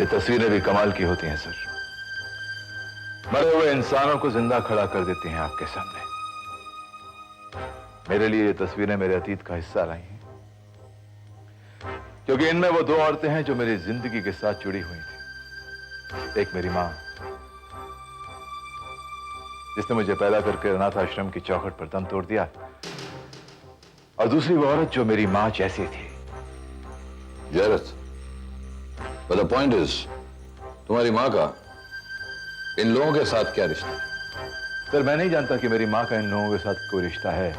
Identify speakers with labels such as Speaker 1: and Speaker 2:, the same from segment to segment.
Speaker 1: ये तस्वीरें भी कमाल की होती हैं सर। मरे हुए इंसानों को जिंदा खड़ा कर देती हैं आपके सामने। मेरे लिए ये तस्वीरें मेरे अतीत का हिस्सा रही हैं, क्योंकि इनमें वो दो औरतें हैं जो मेरी जिंदगी के साथ जुड़ी हुई थी। एक मेरी मां, जिसने मुझे पैदा करके अनाथ आश्रम की चौखट पर दम तोड़ दिया, और दूसरी वो औरत जो मेरी मां जैसी थी।
Speaker 2: जरत, but the point is, तुम्हारी मां का इन लोगों के साथ क्या रिश्ता?
Speaker 1: सर, मैं नहीं जानता कि मेरी मां का इन लोगों के साथ कोई रिश्ता है,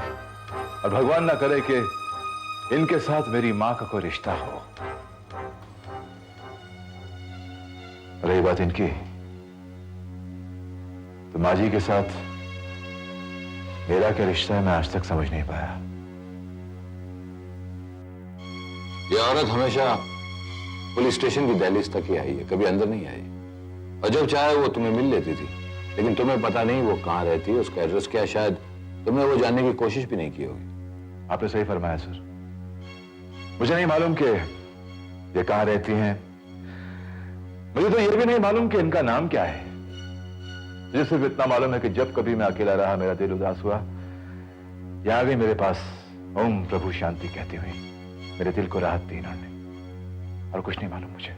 Speaker 1: और भगवान ना करे कि इनके साथ मेरी मां का कोई रिश्ता हो। रही बात इनकी, तो मां जी के साथ मेरा क्या रिश्ता है, मैं आज तक समझ नहीं पाया।
Speaker 2: ये औरत हमेशा पुलिस स्टेशन की दहलीज तक ही आई है, कभी अंदर नहीं आई। और जब चाहे वो तुम्हें मिल लेती थी, लेकिन तुम्हें पता नहीं वो कहां रहती है, उसका एड्रेस क्या, शायद तुमने वो जानने की कोशिश भी नहीं की होगी।
Speaker 1: आपने सही फरमाया सर। मुझे नहीं मालूम कि ये कहां रहती हैं। मुझे तो ये भी नहीं मालूम कि इनका नाम क्या है। मुझे सिर्फ इतना मालूम है कि जब कभी मैं अकेला रहा, मेरा दिल उदास हुआ, यहां आ गई मेरे पास ओम प्रभु शांति कहती हुई, मेरे दिल को राहत दी इन्होंने, और कुछ नहीं मालूम मुझे।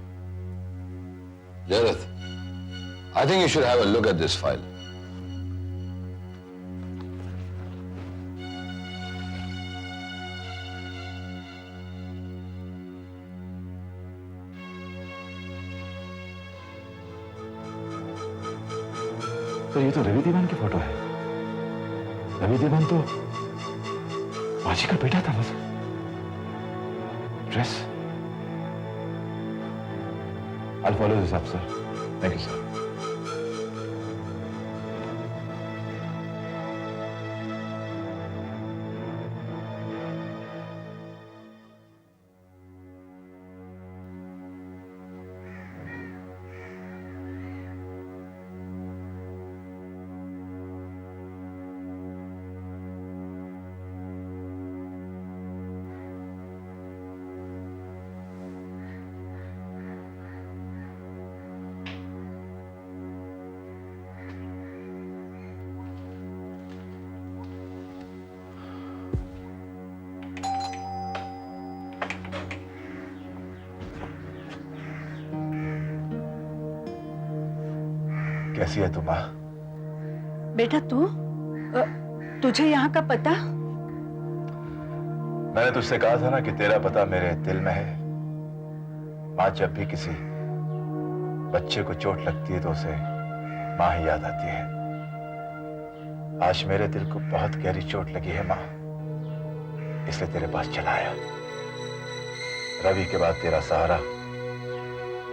Speaker 2: जरत, I think you should have a look at this file.
Speaker 1: तो ये तो रवि दीवान की फोटो है। रवि दीवान तो माजी का बेटा था। बस dress. I'll follow this up, sir. Thank you, sir. कैसी है तू मां?
Speaker 3: बेटा तुझे यहाँ का पता?
Speaker 1: मैंने तुझसे कहा था ना कि तेरा पता मेरे दिल में है। मां जब भी किसी बच्चे को चोट लगती है तो उसे मां ही याद आती है। आज मेरे दिल को बहुत गहरी चोट लगी है मां, इसलिए तेरे पास चला आया। रवि के बाद तेरा सहारा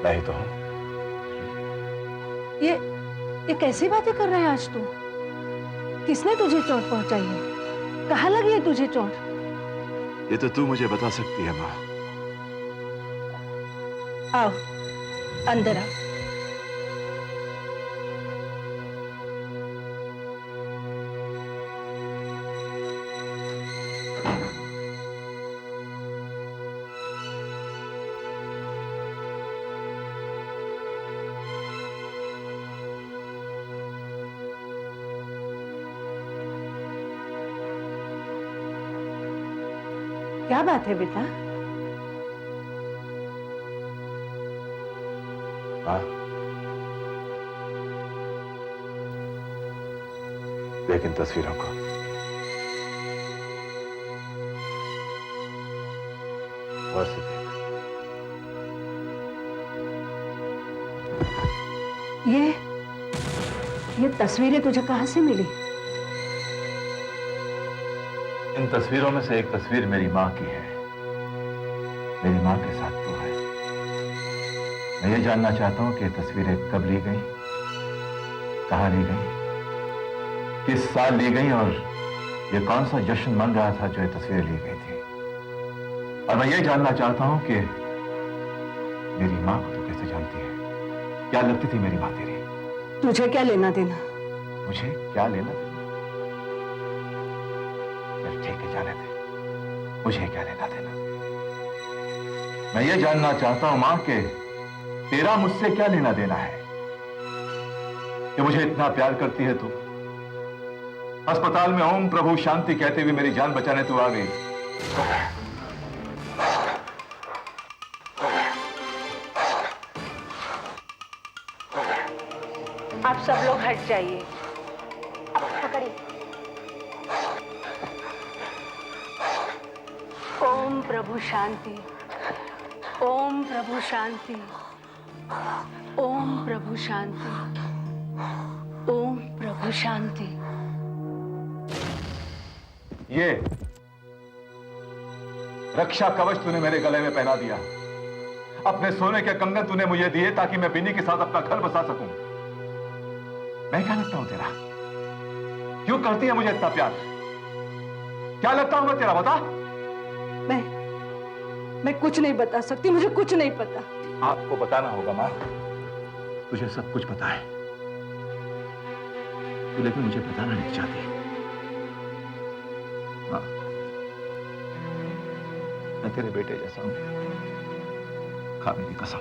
Speaker 1: मैं ही तो हूं।
Speaker 3: ये कैसी बातें कर रहा है आज तू? किसने तुझे चोट पहुंचाई है? कहाँ लगी है तुझे चोट?
Speaker 1: ये तो तू मुझे बता सकती है मां।
Speaker 3: आओ अंदर आओ। क्या बात है बेटा?
Speaker 1: हाँ, देख इन तस्वीरों को। और से देख।
Speaker 3: ये तस्वीरें तुझे कहां से मिली?
Speaker 1: इन तस्वीरों में से एक तस्वीर मेरी मां की है। मेरी मां के साथ तो है। मैं ये जानना चाहता हूं कि ये तस्वीरें कब ली गई, कहां ली गई, किस साल ली गई, और ये कौन सा जश्न मन रहा था जो ये तस्वीरें ली गई थी। और मैं ये जानना चाहता हूं कि मेरी मां को तो कैसे जानती है? क्या लगती थी मेरी मां तेरी?
Speaker 3: तुझे क्या लेना देना?
Speaker 1: मुझे क्या लेना देना? ठीक है, जाने दे। मुझे क्या लेना देना? मैं ये जानना चाहता हूं मां के तेरा मुझसे क्या लेना देना है कि मुझे इतना प्यार करती है तू? अस्पताल में ओम प्रभु शांति कहते हुए मेरी जान बचाने तू आ गई।
Speaker 3: आप सब लोग हट जाइए। अब पकड़िए। ओम प्रभु शांति, ओम प्रभु शांति, ओम प्रभु शांति, ओम प्रभु शांति।
Speaker 1: ये रक्षा कवच तूने मेरे गले में पहना दिया। अपने सोने के कंगन तूने मुझे दिए ताकि मैं बिन्नी के साथ अपना घर बसा सकूं। मैं क्या लगता हूं तेरा? क्यों करती है मुझे इतना प्यार? क्या लगता हूं मैं तेरा? बता।
Speaker 3: मैं कुछ नहीं बता सकती, मुझे कुछ नहीं पता।
Speaker 1: आपको बताना होगा मां। तुझे सब कुछ पता है तू, लेकिन मुझे बताना नहीं चाहती। मां, मैं तेरे बेटे जैसा हूं। खा मेरी कसम,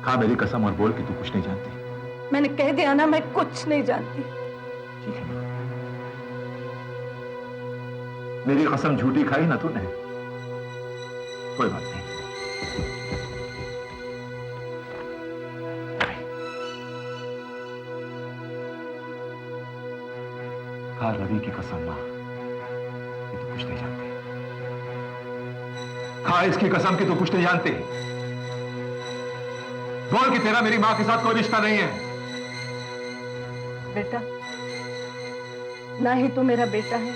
Speaker 1: खा मेरी कसम और बोल कि तू कुछ नहीं जानती।
Speaker 3: मैंने कह दिया ना, मैं कुछ नहीं जानती।
Speaker 1: ठीक है मां, मेरी कसम झूठी खाई ना तूने, कोई बात नहीं। खा रवि की कसम मां कि तू कुछ नहीं जानती। खा इसकी कसम कि तू कुछ नहीं जानती। बोल कि तेरा मेरी मां के साथ कोई रिश्ता नहीं है।
Speaker 3: बेटा, ना ही तू मेरा बेटा है,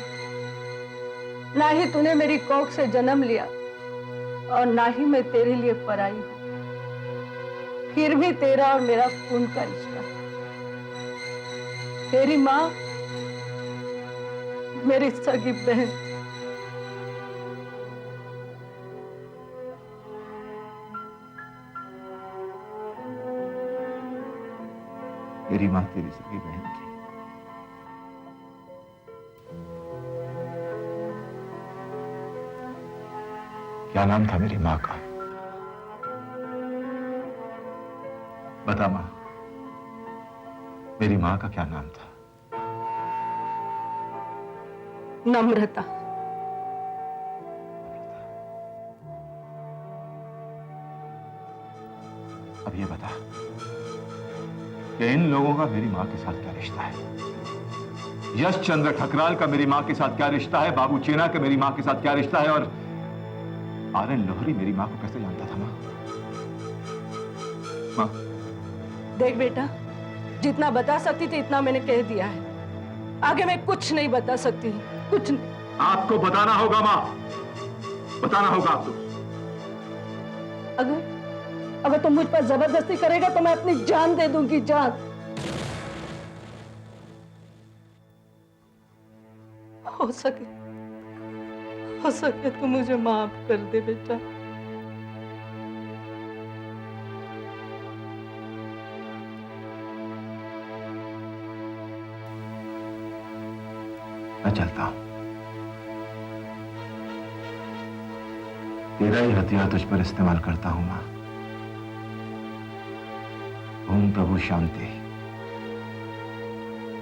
Speaker 3: ना ही तूने मेरी कोख से जन्म लिया, और ना ही मैं तेरे लिए पराई हूं। फिर भी तेरा और मेरा खून का रिश्ता। तेरी मां मेरी सगी बहन।
Speaker 1: तेरी मां तेरी सगी बहन थी। क्या नाम था मेरी मां का? बता मां, मेरी मां का क्या नाम था?
Speaker 3: नम्रता।
Speaker 1: अब ये बता कि इन लोगों का मेरी मां के साथ क्या रिश्ता है? यश चंद्र ठकराल का मेरी मां के साथ क्या रिश्ता है? बाबू चेना का मेरी मां के साथ क्या रिश्ता है? और आर्यन लोहरी मेरी मां को कैसे जानता था? मां,
Speaker 3: देख बेटा, जितना बता सकती थी इतना मैंने कह दिया है। आगे मैं कुछ नहीं बता सकती, कुछ नहीं।
Speaker 1: आपको बताना होगा मां, बताना होगा आपको।
Speaker 3: अगर तुम मुझ पर जबरदस्ती करेगा तो मैं अपनी जान दे दूंगी, जान। हो सके तो मुझे माफ कर दे बेटा।
Speaker 1: मैं चलता हूं। तेरा ही हथियार तुझ पर इस्तेमाल करता हूं मां। ओम प्रभु शांति,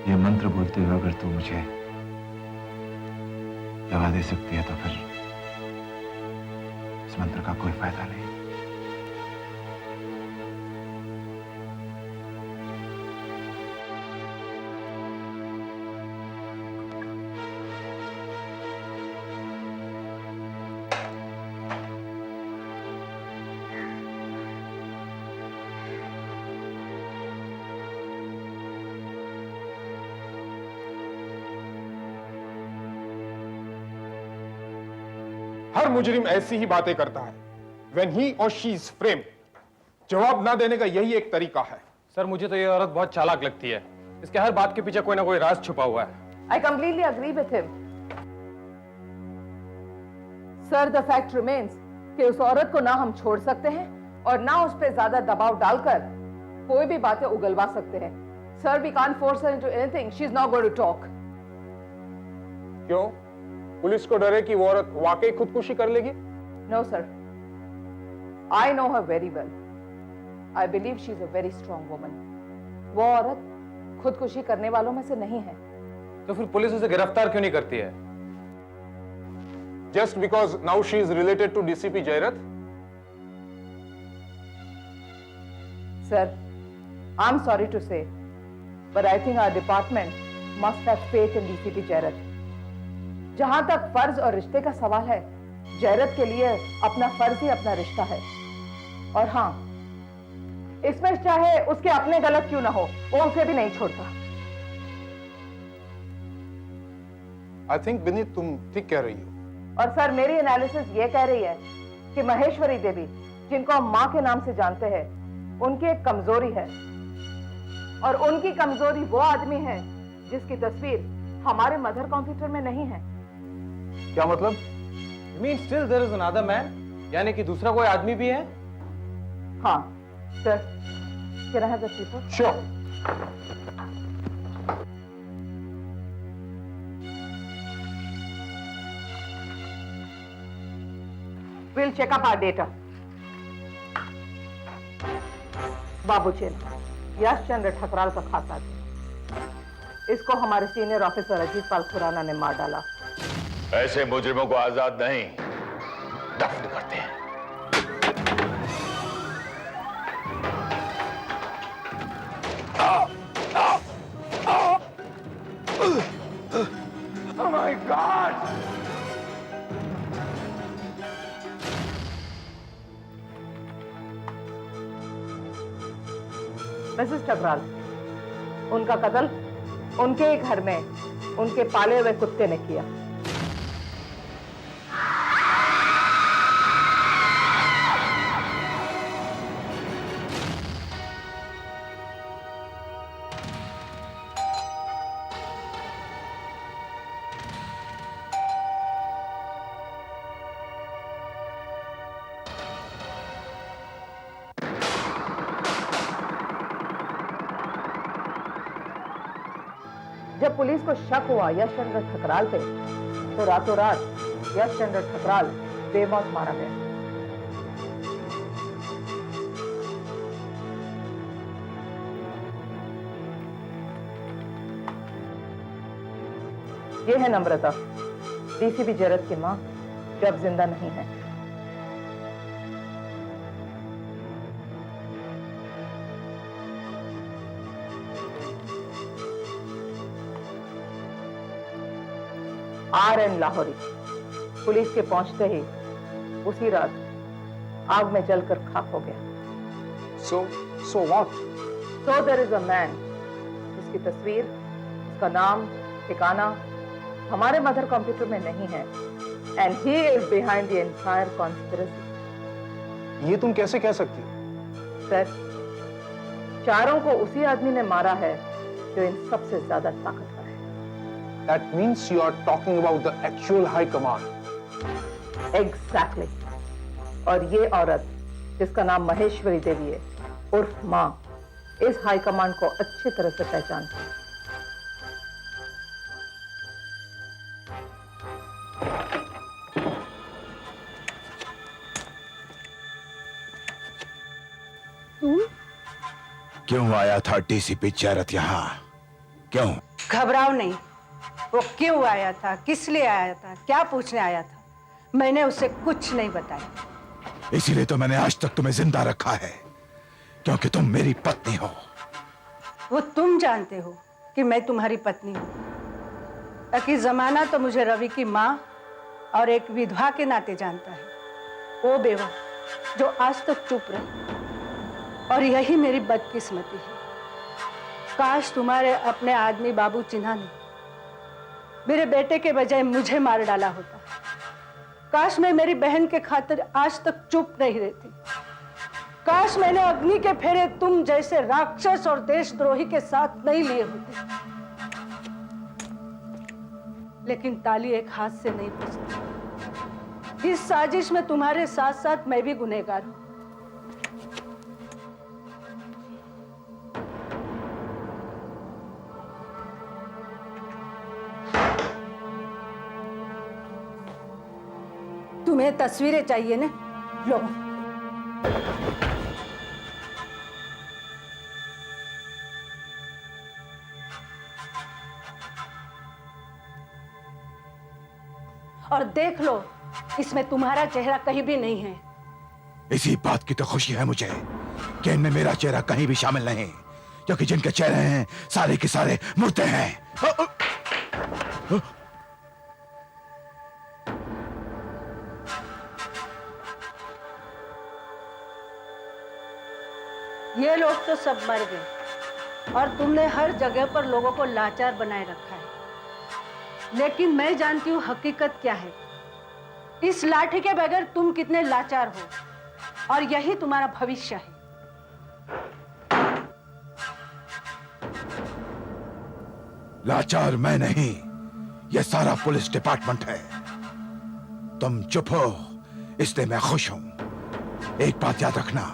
Speaker 1: ये मंत्र बोलते हुए अगर तू मुझे दवा दे सकती है तो फिर इस मंत्र का कोई फायदा नहीं।
Speaker 4: हर मुजरिम ऐसी ही बातें करता है। When he or she is framed, जवाब ना देने का यही एक तरीका है।
Speaker 5: सर, मुझे तो ये औरत बहुत चालाक लगती है। इसके हर बात के पीछे कोई ना कोई राज छुपा हुआ है।
Speaker 6: I completely agree with him. Sir, the fact remains कि उस औरत को ना हम छोड़ सकते हैं और ना उस पर ज्यादा दबाव डालकर कोई भी बातें उगलवा सकते हैं। Sir, we can't force her into anything. She's not going to talk.
Speaker 4: क्यों? पुलिस को डर है कि वो औरत वाकई खुदकुशी कर लेगी?
Speaker 6: No, sir. I know her very well. I believe she is a very strong woman. वो औरत खुदकुशी करने वालों में से नहीं है।
Speaker 5: तो फिर पुलिस उसे गिरफ्तार क्यों नहीं करती है?
Speaker 4: Just because now she is related to DCP Jayarath?
Speaker 6: Sir, I'm sorry to say, but I think our department must have faith in DCP Jayarath. जहां तक फर्ज और रिश्ते का सवाल है, जयरत के लिए अपना फर्ज ही अपना रिश्ता है। और हाँ, इसमें चाहे उसके अपने गलत क्यों ना हो, वो उसे भी नहीं छोड़ता।
Speaker 4: I think विनीत तुम ठीक कह रही हो।
Speaker 6: और सर, मेरी एनालिसिस ये कह रही है कि महेश्वरी देवी, जिनको हम माँ के नाम से जानते हैं, उनकी एक कमजोरी है। और उनकी कमजोरी वो आदमी है जिसकी तस्वीर हमारे मदर कंप्यूटर में नहीं है।
Speaker 4: क्या मतलब?
Speaker 5: You mean still there is another man? यानी कि दूसरा कोई आदमी भी है?
Speaker 6: हाँ sir, can I have the paper?
Speaker 4: Sure.
Speaker 6: We'll check up our data. बाबू चेन, यश चंद्र ठकराल का खास आदमी। इसको हमारे सीनियर ऑफिसर अजीत पाल खुराना ने मार डाला।
Speaker 2: ऐसे मुजरिमों को आजाद नहीं, दफ्न करते हैं।
Speaker 4: Oh my God!
Speaker 6: Mrs Thakral, उनका कत्ल उनके ही घर में उनके पाले हुए कुत्ते ने किया। जब पुलिस को शक हुआ यश चंद्र ठकराल पे, तो रातों रात यश चंद्र ठकराल बेमौत मारा गया। ये है नम्रता, डीसीपी जयरथ की मां, जो अब जिंदा नहीं है। RN लाहौरी पुलिस के पहुंचते ही उसी रात आग में जलकर खाक हो गया।
Speaker 4: So what?
Speaker 6: So there is a man जिसकी तस्वीर, उसका नाम, ठिकाना हमारे मदर कंप्यूटर में नहीं है, and he is behind the entire conspiracy.
Speaker 4: ये तुम कैसे कह सकती हो?
Speaker 6: सर, चारों को उसी आदमी ने मारा है जो इन सबसे ज्यादा ताकतवर है।
Speaker 4: That means you are talking about the actual high command.
Speaker 6: Exactly. और ये औरत जिसका नाम महेश्वरी देवी है उर्फ माँ, इस हाई कमांड को अच्छी तरह से पहचानती है।
Speaker 7: क्यों आया था डीसीपी जयरथ यहाँ? क्यों?
Speaker 3: घबराओ नहीं। वो क्यों आया था, किस लिए आया था, क्या पूछने आया था, मैंने उसे कुछ नहीं बताया।
Speaker 7: इसीलिए तो मैंने आज तक तुम्हें जिंदा रखा है, क्योंकि तुम मेरी पत्नी हो।
Speaker 3: वो तुम जानते हो कि मैं तुम्हारी पत्नी हूँ, ताकि जमाना तो मुझे रवि की माँ और एक विधवा के नाते जानता है। वो बेवा जो आज तक चुप रही, और यही मेरी बदकिस्मती है। काश तुम्हारे अपने आदमी बाबू चिन्हा ने मेरे बेटे के बजाय मुझे मार डाला होता। काश मैं मेरी बहन के खातिर आज तक चुप नहीं रहती। काश मैंने अग्नि के फेरे तुम जैसे राक्षस और देशद्रोही के साथ नहीं लिए होते। लेकिन ताली एक हाथ से नहीं बजती। इस साजिश में तुम्हारे साथ साथ मैं भी गुनहगार हूं। तुम्हें तस्वीरें चाहिए ना? लो। और देख लो, इसमें तुम्हारा चेहरा कहीं भी नहीं है।
Speaker 7: इसी बात की तो खुशी है मुझे कि इनमें मेरा चेहरा कहीं भी शामिल नहीं, क्योंकि जिनके चेहरे हैं सारे के सारे मुर्दे हैं।
Speaker 3: ये लोग तो सब मर गए और तुमने हर जगह पर लोगों को लाचार बनाए रखा है। लेकिन मैं जानती हूँ हकीकत क्या है। इस लाठी के बगैर तुम कितने लाचार हो और यही तुम्हारा भविष्य है।
Speaker 7: लाचार मैं नहीं, यह सारा पुलिस डिपार्टमेंट है। तुम चुप हो इसलिए मैं खुश हूं। एक बात याद रखना,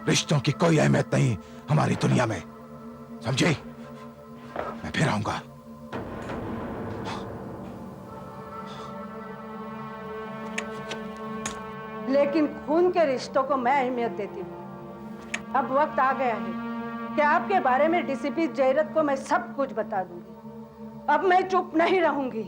Speaker 7: रिश्तों की कोई अहमियत नहीं हमारी दुनिया में, समझे? मैं फिर आऊंगा।
Speaker 3: लेकिन खून के रिश्तों को मैं अहमियत देती हूँ। अब वक्त आ गया है कि आपके बारे में डीसीपी जयरथ को मैं सब कुछ बता दूंगी। अब मैं चुप नहीं रहूंगी।